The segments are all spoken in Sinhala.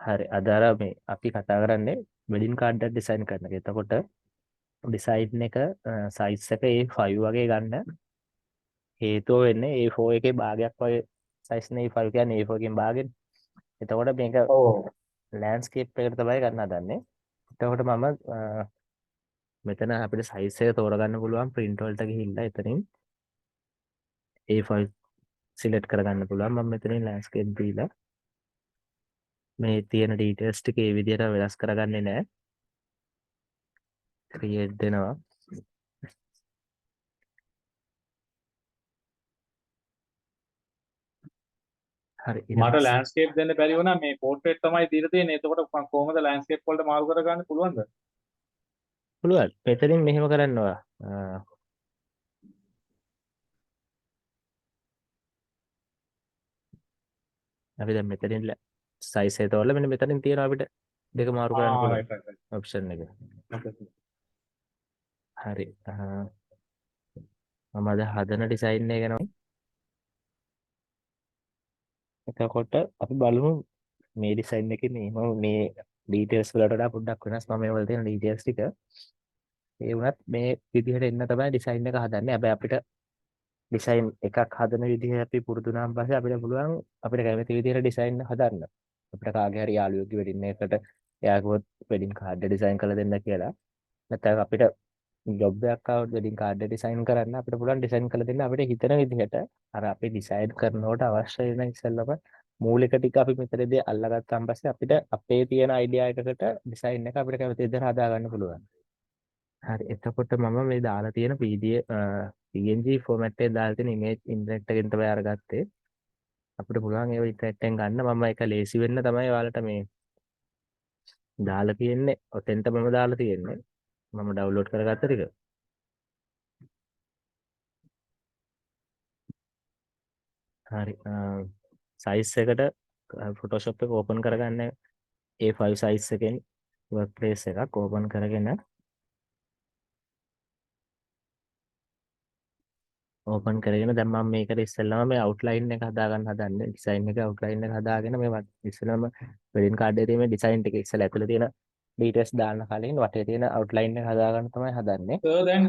හරි අද අර මේ අපි කතා කරන්නේ වෙඩින් කාඩ් එකක් ඩිසයින් කරන එක. එතකොට ඩිසයින් එක සයිස් එක A5 වගේ ගන්න හේතුව වෙන්නේ A4 එකේ භාගයක් වගේ සයිස් නේ A5 කියන්නේ A4 එකෙන් භාගෙනේ. එතකොට මේක ඔව්. ලෑන්ඩ්ස්කේප් එකට තමයි ගන්න හදන්නේ. එතකොට මම මෙතන අපිට සයිස් එක තෝරගන්න පුළුවන් print වලට ගිහිල්ලා එතනින් A5 සිලෙක්ට් කරගන්න පුළුවන්. මම මෙතනින් ලෑන්ඩ්ස්කේප් දීලා මේ තියෙන ඩීටේල්ස් ටික ඒ විදිහට වෙනස් කරගන්නේ නැහැ. ක්‍රියේට් දෙනවා. හරි ඊට මට පස්සේ ලෑන්ඩ්ස්කේප් දෙන්න බැරි වුණා මේ පෝර්ට්‍රේට් තමයි දීලා තියෙන්නේ. එතකොට මම කොහොමද ලෑන්ඩ්ස්කේප් වලට මාරු කරගන්න පුළුවන්ද? පුළුවන්. මෙතනින් මෙහෙම කරන්නවා. අපි දැන් මෙතනින් සයිස් එක තෝරලා මෙන්න මෙතනින් තියෙනවා අපිට දෙක මාරු කරන්න පුළුවන් රයිට් රයිට් ඔප්ෂන් එක. රයිට්. හරි. මම අද හදන ඩිසයින් එක ගැන. එතකොට අපි බලමු මේ ඩිසයින් එකේ මේ ඩීටේල්ස් වලට වඩා පොඩ්ඩක් වෙනස්. මම මේ වල තියෙන ඩීටේල්ස් ටික ඒ වුණත් මේ විදිහට එන්න තමයි ඩිසයින් එක හදන්නේ. හැබැයි අපිට ඩිසයින් එකක් හදන විදිහ අපි පුරුදු වුණාන් පස්සේ අපිට පුළුවන් අපිට කැමති විදිහට ඩිසයින් හදන්න. අපිට කාගේ හරි යාළුවෙක්ගේ වෙඩින් එකකට එයා කිව්වොත් වෙඩින් කාඩ් එක ඩිසයින් කරලා දෙන්න කියලා. නැත්නම් අපිට ජොබ් එකක් ආවොත් වෙඩින් කාඩ් එක ඩිසයින් කරන්න අපිට පුළුවන් ඩිසයින් කරලා දෙන්න අපිට හිතන විදිහට. අර අපි ඩිසයින් කරනකොට අවශ්‍ය වෙන ඉස්සෙල්ලම මූලික ටික අපි මෙතනදී අල්ලගත්තාන් පස්සේ අපිට අපේ තියෙන අයිඩියා එකකට ඩිසයින් එක අපිට කැමති විදිහට හදා ගන්න පුළුවන්. හරි එතකොට මම මේ දාලා තියෙන PNG ෆෝමැට් එකේ දාලා තියෙන ඉමේජ් ඉන්ටරැක්ට් එකෙන් තමයි අරගත්තේ. අපිට පුළුවන් ඒව ඉන්ටරැක්ට් එකෙන් ගන්න. මම ඒක ලේසි වෙන්න තමයි ඔයාලට මේ දාලා තියෙන්නේ. ඔතෙන්ට මම දාලා තියෙන්නේ. මම ඩවුන්ලෝඩ් කරගත්ත ටික. හරි. සයිස් එකට Photoshop එක ඕපන් කරගන්න A5 සයිස් එකෙන් workplace එකක් ඕපන් කරගෙන ඕපන් කරගෙන දැන් මම මේකට ඉස්සෙල්ලාම මේ අවුට්ලයින් එක හදා ගන්න හදන්නේ ඩිසයින් එක අවුට්ලයින් එක හදාගෙන මේ ඉස්සෙල්ලාම වෙඩින් කාඩ් එකේ තියෙන මේ ඩිසයින් ටික ඉස්සෙල්ලා ඇතුලේ තියෙන ඩීටේල්ස් දාන්න කලින් වටේ තියෙන අවුට්ලයින් එක හදා ගන්න තමයි හදන්නේ. සර් දැන්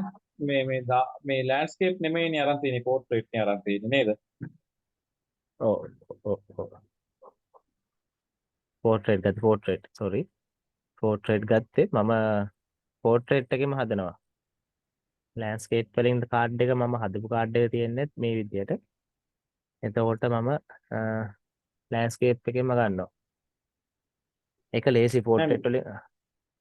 මේ ලෑන්ඩ්ස්කේප් නෙමෙයිනේ අරන් තියෙන්නේ පෝර්ට්‍රේට් නේ අරන් තියෙන්නේ නේද? ඔව් ඔව් පෝර්ට්‍රේට් ගත්තේ පෝර්ට්‍රේට් සෝරි පෝර්ට්‍රේට් ගත්තේ මම පෝර්ට්‍රේට් එකෙම හදනවා. ලෑන්ඩ්ස්කේප් වලින් කාඩ් එක මම හදපු කාඩ් එක තියෙන්නේ මේ විදිහට. එතකොට මම ලෑන්ඩ්ස්කේප් එකෙන්ම ගන්නවා. ඒක ලේසි නෑ පෝර්ට්‍රේට් වලින්.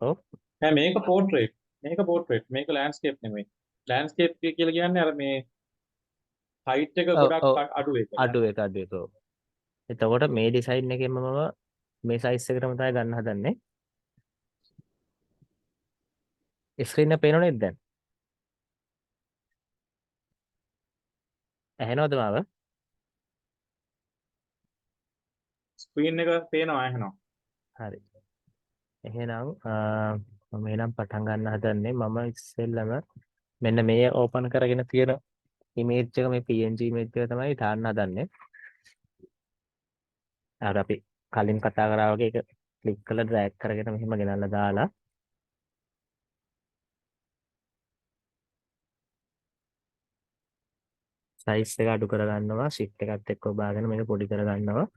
ඔව් නෑ මේක පෝර්ට්‍රේට්. මේක පෝර්ට්‍රේට්. මේක ලෑන්ඩ්ස්කේප් නෙමෙයි. ලෑන්ඩ්ස්කේප් කියලා කියන්නේ අර මේ හයිට් එක ඔව් ඔව් ගොඩක් අඩු එක නේ. අඩු එක ඔව්. එතකොට මේ ඩිසයින් එකෙන්ම මම මේ සයිස් එකටම තමයි ගන්න හදන්නේ. ස්ක්‍රීන් එක පේනව නේද දැන්? ඇහෙනවද මාව? ස්ක්‍රීන් එක පේනවා එහෙනම්. හරි. එහෙනම් මම එහෙනම් පටන් ගන්න හදන්නේ මම ඉස්සෙල්ලම මෙන්න මේ ඕපන් කරගෙන තියෙන ඉමේජ් එක මේ PNG ඉමේජ් එක තමයි දාන්න හදන්නේ. අර අපි කලින් කතා කරා වගේ ඒක ක්ලික් කරලා ඩ්‍රැග් කරගෙන මෙහෙම ගෙනල්ලා දාලා සයිස් එක අඩු කරගන්නවා shift එකත් එක්ක ඔබාගෙන මේක පොඩි කරගන්නවා.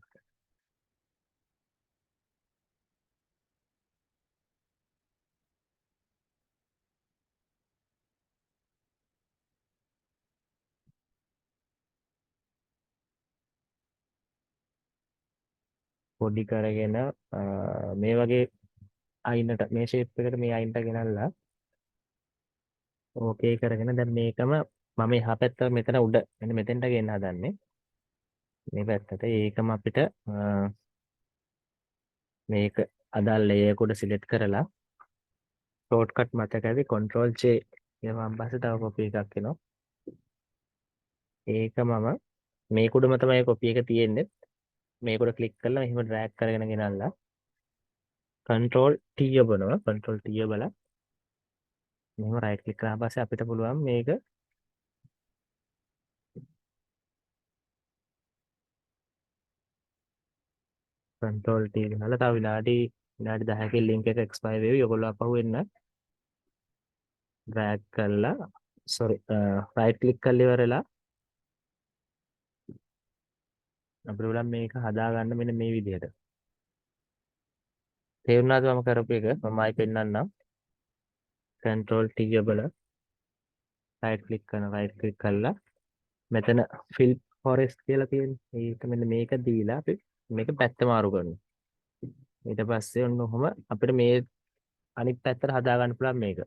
පොඩි කරගෙන මේ වගේ අයිනට මේ ෂේප් එකට මේ අයිනට ගෙනල්ලා ඕකේ කරගෙන දැන් මේකම මම එහා පැත්ත මෙතන උඩ මෙන්න මෙතෙන්ට ගෙන්න හදන්නේ මේ පැත්තට ඒකම අපිට මේක අදාළ ලේයර් උඩ සිලෙක්ට් කරලා ෂෝට්කට් මතක ඇති control J ඊට පස්සේ තව කොපි එකක් එනවා ඒක මම මේක උඩම තමයි කොපි එක තියෙන්නේ මේක උඩ ක්ලික් කරලා මෙහෙම ඩ්‍රැග් කරගෙන ගෙනල්ලා control T ඔබනවා control T ඔබලා මෙහෙම රයිට් ක්ලික් කරාන් පස්සේ අපිට පුළුවන් මේක control T ගහලා තව විනාඩි 10කින් link එක expire වෙවි. ඔයගොල්ලෝ අපහු එන්න drag කරලා right click කරලා ඉවරලා අපිට උලන් මේක හදාගන්න මෙන්න මේ විදිහට. තේරුණාද මම කරපු එක? මම ආයි පෙන්නන්නම්. control T ඔබලා right click කරලා මෙතන fill forest කියලා තියෙන්නේ. ඒක මෙන්න මේක දීලා අපි මේක පැත්ත මාරු කරනවා. ඊට පස්සේ ඔන්න ඔහොම අපිට මේ අනිත් පැත්තට හදා ගන්න පුළුවන් මේක.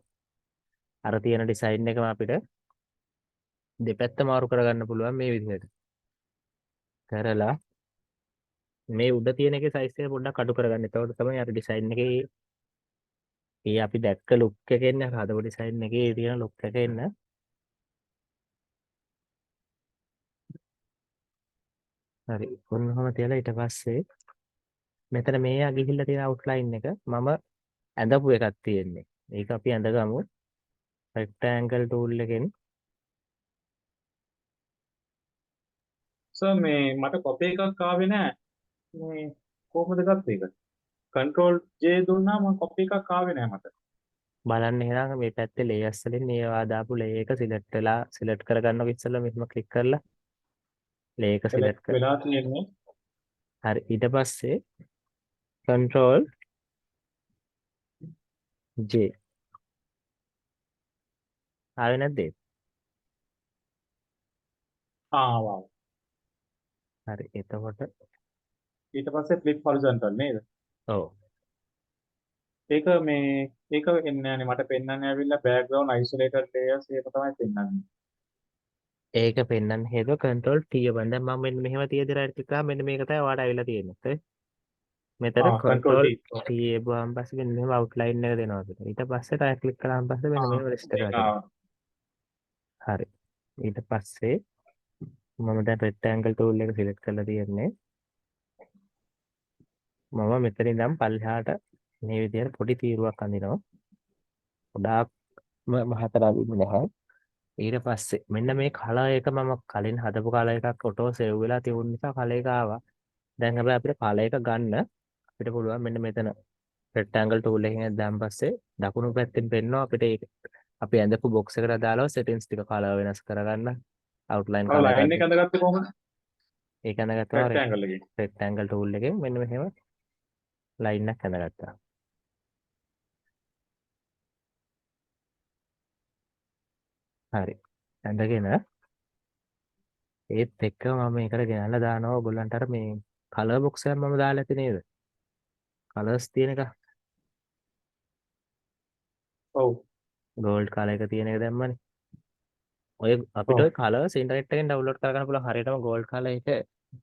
අර තියෙන ඩිසයින් එකම අපිට දෙපැත්ත මාරු කරගන්න පුළුවන් මේ විදිහට. කරලා මේ උඩ තියෙන එකේ සයිස් එක පොඩ්ඩක් අඩු කරගන්න. එතකොට තමයි අර ඩිසයින් එකේ අපි දැක්ක ලුක් එක එන්නේ. අර හදපු ඩිසයින් එකේ තියෙන ලුක් එක එන්න. හරි. ඔන්නෝම තියලා ඊට පස්සේ මෙතන මේ ගිහිල්ලා තියෙන අවුට්ලයින් එක මම ඇඳපු එකක් තියෙන්නේ. ඒක අපි ඇඳගමු. rectangle tool එකෙන් සර් මේ මට කොපි එකක් ආවේ නැහැ. මේ කොහොමද ගත්තේ ඒක? control J දුන්නා මම කොපි එකක් ආවේ නැහැ මට. බලන්න එහෙනම් මේ පැත්තේ layers වලින් ඒවා දාපු layer එක select කරගන්නකො ඉස්සෙල්ලා මෙහෙම click කරලා layer එක select කර. වෙලා තියෙන්නේ. හරි. ඊට පස්සේ control J ආවේ නැද්ද? ආවා. හරි. එතකොට ඊට පස්සේ flip horizontal නේද? ඔව්. ඒක එන්නේ නැහැනේ මට පෙන්වන්නේ ඇවිල්ලා background isolated layers ඒක තමයි පෙන්වන්නේ. ඒක පෙන්වන්න හේතුව control T ඔබන්. දැන් මම මෙන්න මෙහෙම තියදී right click කරා මෙන්න මේක තමයි ඔයාලට ඇවිල්ලා තියෙන්නේ. හරි. මෙතන control control T. T එබුවාන් පස්සේ මෙන්න මෙහෙම outline එක දෙනවා අපිට. ඊට පස්සේ right click කරාන් පස්සේ මෙන්න මෙහෙම list එක මේක හදනවා. හරි. ඊට පස්සේ මම දැන් rectangle tool එක select කරලා තියෙන්නේ. මම මෙතන ඉඳන් පල්ලෙහාට මේ විදිහට පොඩි තීරුවක් අඳිනවා. ගොඩාක් මහතර අඳින්නේ නැහැ. ඊට පස්සේ මෙන්න මේ කලර් එක මම කලින් හදපු කලර් එකක් ඔටෝ සේව් වෙලා තියුන නිසා කලර් එක ආවා. දැන් හැබැයි අපිට කලර් එක ගන්න අපිට පුළුවන් මෙන්න මෙතන rectangle tool එකෙන් දැන් පස්සේ දකුණු පැත්තෙන් පෙන්වනවා අපිට ඒක අපි ඇඳපු box එකට දාලා settings ටික කලර් වෙනස් කරගන්න outline ඔය කලර් line එකක් එක අඳගත්තේ කොහොමද? ඒක ඇඳගත්තා rectangle එකේ. rectangle tool එකෙන් මෙන්න මෙහෙම line එකක් ඇඳගත්තා. හරි. ඇඳගෙන ඒත් එක්ක මම මේකට ගෙනල්ලා දානවා ඔයගොල්ලන්ට අර මේ කලර් බොක්ස් එකක් මම දාලා ඇති නේද? කලර්ස් තියෙන එක. ඔව්. ගෝල්ඩ් කලර් එක තියෙන එක දැම්මනේ. ඔය අපිට ඔය කලර්ස් ඉන්ටර්නෙට් එකෙන් ඩවුන්ලෝඩ් කරගන්න පුළුවන්. හරියටම ගෝල්ඩ් කලර් එක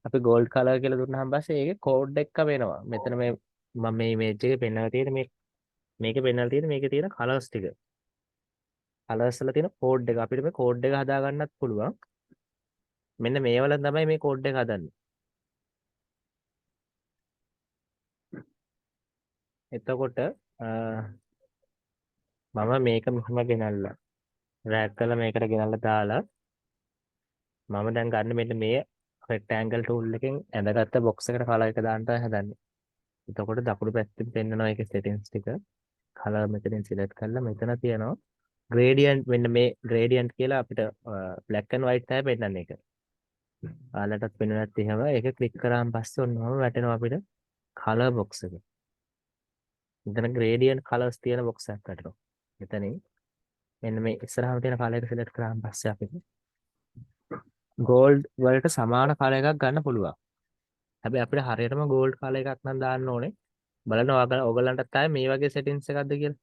අපි ගෝල්ඩ් කලර් කියලා දුන්නාම පස්සේ ඒකේ කෝඩ් එකක් වෙනවා. මෙතන මේ මම මේ ඉමේජ් එකේ පෙන්නලා තියෙන මේකේ පෙන්නලා තියෙන මේකේ තියෙන කලර්ස් ටික. කලර්ස් වල තියෙන කෝඩ් එක අපිට මේ කෝඩ් එක හදා ගන්නත් පුළුවන්. මෙන්න මේවල තමයි මේ කෝඩ් එක හදන්නේ. එතකොට මම මේක මෙහෙම ගෙනල්ලා රෑග් කරලා මේකට ගෙනල්ලා දාලා මම දැන් ගන්න මෙන්න මේ rectangle tool එකෙන් ඇඳගත්ත box එකට කලර් එක දාන්න තමයි හදන්නේ. එතකොට දකුණු පැත්තෙන් පෙන්නනවා ඒකේ settings ටික. කලර් මෙතනින් select කරලා මෙතන තියෙනවා gradient මෙන්න මේ gradient කියලා අපිට black and white තමයි පෙන්නන්නේ ඒක. ඔයාලටත් පෙනුනත් එහෙම ඒක click කරාන් පස්සේ ඔන්නම වැටෙනවා අපිට color box එක. මෙතන gradient colors තියෙන box එකක් වැටෙනවා. මෙතනින් මෙන්න මේ ඉස්සරහම තියෙන color එක select කරාන් පස්සේ අපිට gold වලට සමාන color එකක් ගන්න පුළුවන්. හැබැයි අපිට හරියටම gold color එකක් නම් දාන්න ඕනේ. බලන්න ඔයගලන්ටත් ආයේ මේ වගේ settings එකක්ද කියලා.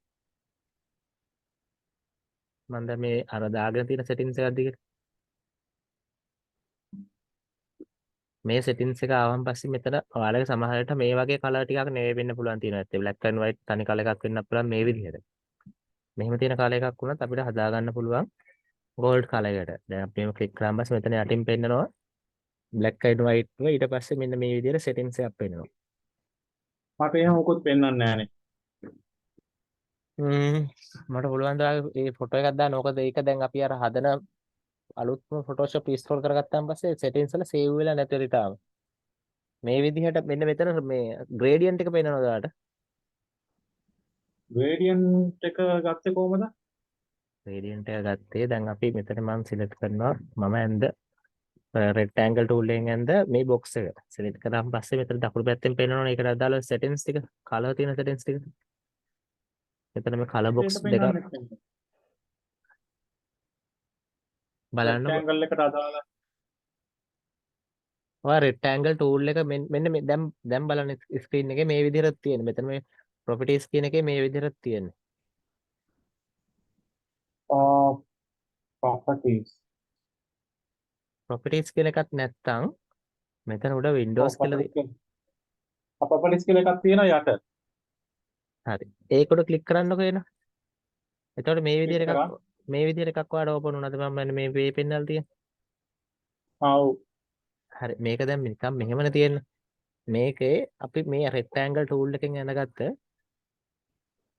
මම දැන් මේ අර දාගෙන තියෙන settings එකක්ද කියලා. මේ settings එක ආවම පස්සේ මෙතන ඔයාලගේ සමහරවිට මේ වගේ color ටිකක් නෙවෙයි වෙන්න පුළුවන් තියෙනවා. ඒත් black and white තනි color එකක් වෙන්නත් පුළුවන් මේ විදිහට. මෙහෙම තියෙන color එකක් වුණත් අපිට හදා ගන්න පුළුවන් gold color එකට. දැන් අපි මේක click කරාම පස්සේ මෙතන යටින් පෙන්නනවා black and white එක. ඊට පස්සේ මෙන්න මේ විදිහට settings එකක් වෙනවා. මට එහෙම මොකුත් පෙන්වන්නේ නැහනේ. මට පුළුවන් ද ඒ ෆොටෝ එකක් දාන්න. මොකද ඒක දැන් අපි අර හදන අලුත්ම Photoshop install කරගත්තාන් පස්සේ settings වල save වෙලා නැතිව තාම. මේ විදිහට මෙන්න මෙතන මේ gradient එක පේනවද ඔයාලට? gradient එක ගත්තේ කොහමද? gradient එක ගත්තේ දැන් අපි මෙතන මම select කරනවා මම ඇඳ rectangle tool එකෙන් ඇඳ මේ box එක select කරාන් පස්සේ මෙතන දකුණු පැත්තෙන් පේනවනේ ඒකට අදාළ settings ටික color තියෙන settings ටික. මෙතන මේ color box ඒක දෙක පෙන්වන්නේ නැහැ. බලන්න. rectangle එකට අදාළ ඔයා rectangle tool එක මෙන්න මේ දැන් බලන්න screen එකේ මේ විදිහට තියෙන. මෙතන මේ properties කියන එකේ මේ විදිහට තියෙන්නේ. properties properties කියන එකක් නැත්තම් මෙතන උඩ windows කියලා properties කියලා එකක් තියෙනවා යට. හරි. ඒක උඩ click කරන්නකෝ එන. එතකොට මේ click විදිහට කරා. එකක් ඔයාලට open වුණාද මම මෙන්න මේ මේ පෙන්නලා තියෙන. ආව්. හරි. මේක දැන් නිකන් මෙහෙමනේ තියෙන්නේ. මේකේ අපි මේ rectangle tool එකෙන් ඇඳගත්ත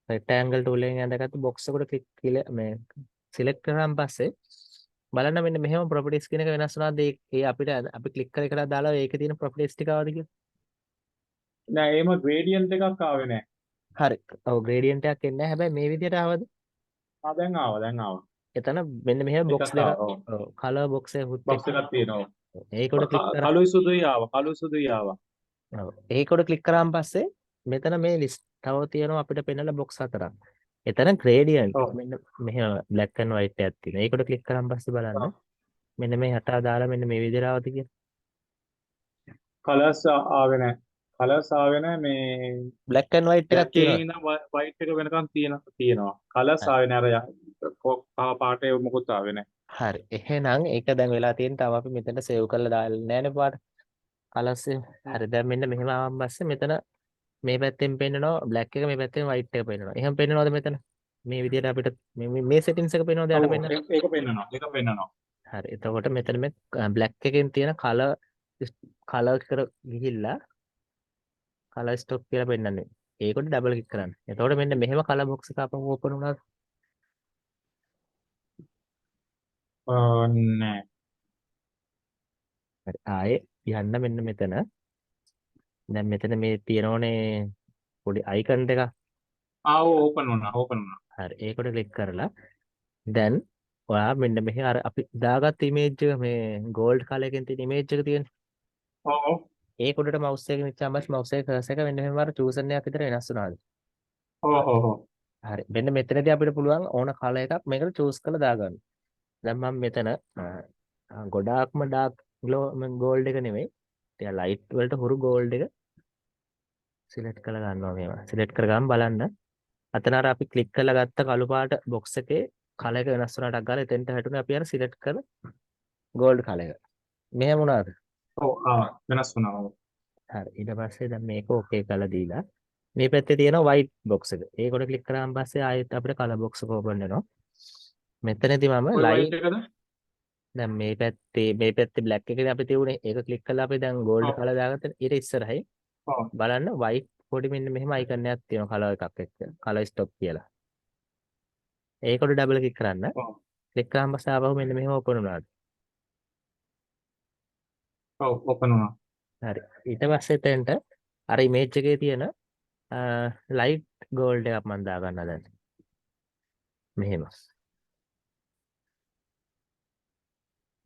rectangle tool එකෙන් ඇඳගත්ත box එකට click මේ select කරාන් පස්සේ බලන්න මෙන්න මෙහෙම properties කියන එක වෙනස් වුණාද ඒ අපිට අපි click කර කර දාලා ඒකේ තියෙන properties ටික ආවද කියලා. නෑ එහෙම gradient එකක් ආවේ නෑ. හරි. ඔව් gradient එකක් එන්නේ නැහැ. හැබැයි මේ විදිහට ආවද? දැන් ආවා. එතන මෙන්න මෙහෙම box එකක් දෙකක් ආවා. ඔව්. ඔව් color box එකකුත් box එකක් තියෙනවා. ඒක උඩ click කරා. කළුයි සුදුයි ආවා. ඔව් ඒක උඩ click කරාන් පස්සේ මෙතන මේ list තව තියෙනවා අපිට පෙන්නලා box හතරක්. එතන gradient ඔව්. මෙන්න මෙහෙම black and white එකක් තියෙනවා. ඒක උඩ click කරාන් පස්සේ බලන්න මෙන්න මේ හටා දාලා මෙන්න මේ විදිහට ආවද කියලා. colors ආවේ නෑ. colors ආවේ නෑ මේ black and white එකක් black එකේ තියෙනවා. ඉඳන් white එක වෙනකන් තියෙනවා. colors ආවේ නෑ අර කහ පාටේ මොකුත් ආවේ නෑ. හරි. එහෙනම් ඒක දැන් වෙලා තියෙන තව අපි මෙතනට save කරලා දාලා නෑනේ පාට. colors හරි දැන් මෙන්න මෙහෙම ආවන් පස්සේ මෙතන මේ පැත්තෙන් පෙන්නනවා black එක මේ පැත්තෙන් white එක පෙන්නනවා. එහෙම පෙන්නනවද මෙතන? මේ විදිහට අපිට මේ settings එක පෙන්නනවද යට පෙන්නන? ඒක පෙන්නනවා. හරි. එතකොට මෙතන මේ black එකෙන් තියෙන color කර ගිහිල්ලා color stock කියලා පෙන්නන්නේ. ඒකට double click කරන්න. එතකොට මෙන්න මෙහෙම color box එක අපව open වුණා. නෑ. හරි. ආයේ යන්න මෙන්න මෙතන. දැන් මෙතන මේ තියෙනෝනේ පොඩි icon එකක්. open වුණා. හරි. ඒකට click කරලා දැන් ඔයා මෙන්න මෙහි අර අපි දාගත්ත image එක මේ gold color එකෙන් තියෙන image එක තියෙන්නේ. ඔව්. ඒක උඩට mouse එකකින් නිච්චාම බස් mouse එකේ cursor එක මෙන්න මෙහෙම අර chosen එකක් විතර වෙනස් වුණාද? ඔව්. හරි. මෙන්න මෙතනදී අපිට පුළුවන් ඕන color එකක් මේකට choose කරලා දාගන්න. දැන් මම මෙතන ගොඩාක්ම dark gold එක නෙමෙයි. ටික light වලට හුරු gold එක select කරලා ගන්නවා මේවා. select කරගන්න බලන්න. අතන අර අපි click කරලා ගත්ත කළු පාට box එකේ color එක වෙනස් වුණාටක් ගාලා එතෙන්ට හැටුනේ අපි අර select කර gold color එක. මෙහෙම වුණාද? ඔව් වෙනස් වුණා. හරි. ඊට පස්සේ දැන් මේක okay කරලා දීලා මේ පැත්තේ තියෙන white box එක. ඒකට click කරාන් පස්සේ ආයෙත් අපිට color box එක open වෙනවා. මෙතනදී මම white එකද? දැන් මේ පැත්තේ black එකනේ අපි තියුනේ. ඒක click කරලා අපි දැන් gold color දාගත්තා. ඊට ඉස්සරහයි බලන්න white පොඩි මෙන්න මෙහෙම icon එකක් තියෙනවා color එකක් එක්ක. color stop කියලා. ඒකට double click කරන්න. click කරාන් පස්සේ ආපහු මෙන්න මෙහෙම open වුණාද? ඔව් open වුණා. හරි. ඊට පස්සේ එතෙන්ට අර image එකේ තියෙන light gold එකක් මම දාගන්නවා දැන්. මෙහෙම.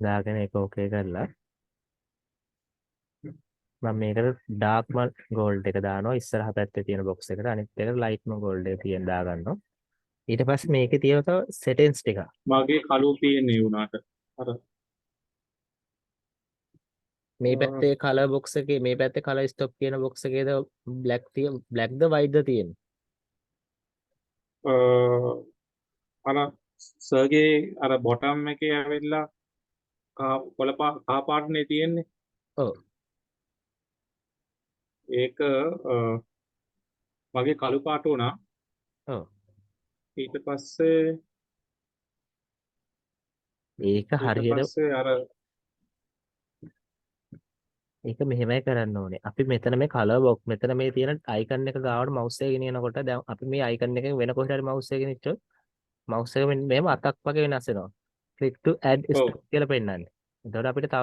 දාගෙන ඒක okay කරලා මම මේකට dark gold එක දානවා ඉස්සරහ පැත්තේ තියෙන box එකට අනිත් එකට light gold එක තියෙන දාගන්නවා. ඊට පස්සේ මේකේ තියෙන තව settings ටික. මගේ කළු තියෙන්නේ උනාට. අර මේ පැත්තේ color box එකේ මේ පැත්තේ color stop කියන box එකේද black ද white ද තියෙන්නේ? අර සර්ගේ අර බොටම් එකේ ඇවිල්ලා කහ පාටනේ තියෙන්නේ. ඔව්. ඒක මගේ කළු පාට වුණා. ඔව්. ඊට පස්සේ ඒක හරියට අර ඒක මෙහෙමයි කරන්න ඕනේ. අපි මෙතන මේ color box මෙතන මේ තියෙන icon එක ගාවට mouse එක ගෙනියනකොට දැන් අපි මේ icon එකෙන් වෙන කොහෙට හරි mouse එක ගෙනිච්චොත් mouse එක මෙහෙම අතක් වගේ වෙනස් වෙනවා. click to add step කියලා පෙන්නන්නේ. එතකොට අපිට තව